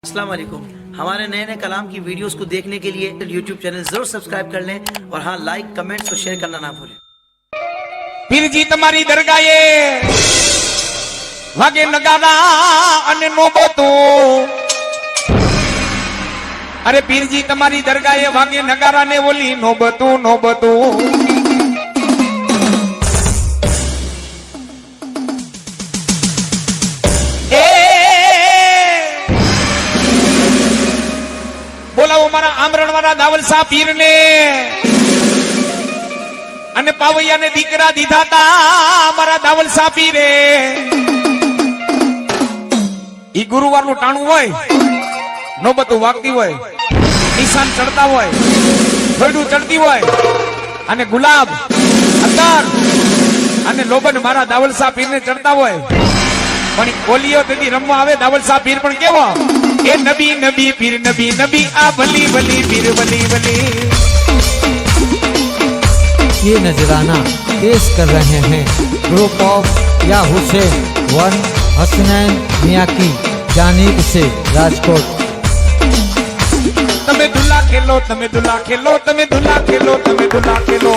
अस्सलाम वालेकुम। हमारे नए नए कलाम की वीडियोस को देखने के लिए यूट्यूब चैनल जरूर सब्सक्राइब कर लें और हाँ, लाइक कमेंट्स और शेयर करना ना भूलें। पीर जी तमारी दरगाहे वागे नगारा अने नोबतो। अरे पीर जी तमारी दरगाहे वागे नगारा ने बोली नोबतो नोबतो। बोलाવો મારા આમરણ વાળા દાવલસા પીર ને અને પાવૈયા ને દીકરા દીધા તા મારા દાવલસા પીરે। ઈ ગુરુવાર નું ટાણું હોય, નોબતું વાગતી હોય, નિશાન ચડતા હોય, થોડું ચડતી હોય અને ગુલાબ અત્તર અને લોબન મારા દાવલસા પીર ને ચડતા હોય। પણ ઓલિયો તેથી રમવા આવે દાવલસા પીર પણ કેવો ए नबी नबी पीर नबी नबी आ बली बली पीर बली बली। ये नजराना पेश कर रहे हैं ग्रुप ऑफ या हुसैन वन हसनैन मियां की जानिब से राजकोट। तमे दुल्ला खेलो तमे दुल्ला खेलो तमे दुल्ला खेलो तमे दुल्ला खेलो।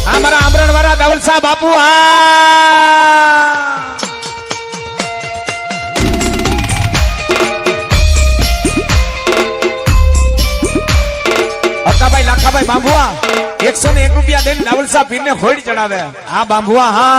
हमारा आमरण वाला दावलसा बापू अक्काभाई लाखाभाई बांभुआ 101 रुपया देने दावलसा पीर ने होड़ चढ़ावे। हाँ बांभुआ हाँ।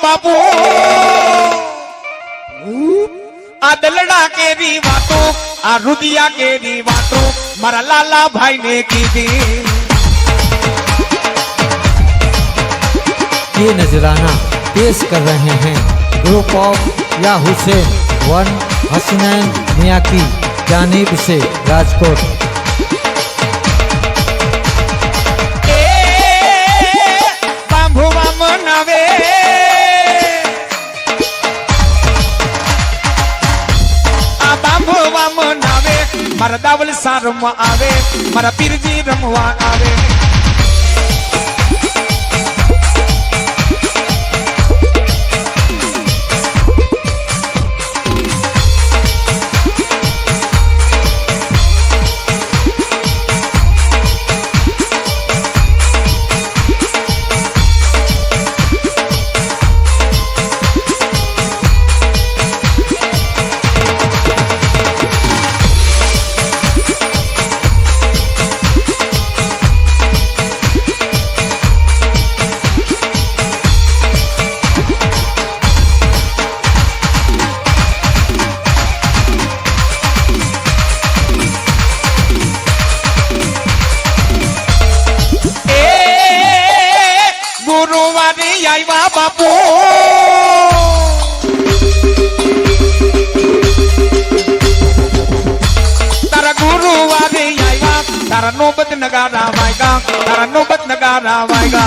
बापू आ दलड़ा के री बातों आ रुदिया के री बातों मारा लाला भाई ने की थी। ये नजराना पेश कर रहे हैं ग्रुप ऑफ या हुसैन वन हसनैन मियां की जानिब से राजकोट। मारा दावलसा रमवा आवे मारा पीरजी रमवा आवे। बापू तारा गुरु वादे आएगा तारा नौबत नगारा आएगा तारा नौबत नगारा आएगा।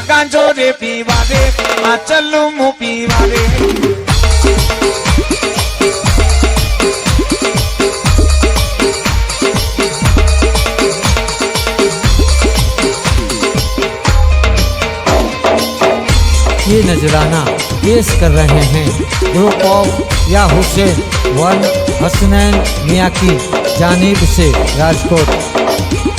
गांजो रे पीवा रे आ चलू मु पीवा रे ये नजराना पेश कर रहे हैं ग्रुप ऑफ या हुसैन वन हसनैन मियाँ की जानिब से राजकोट।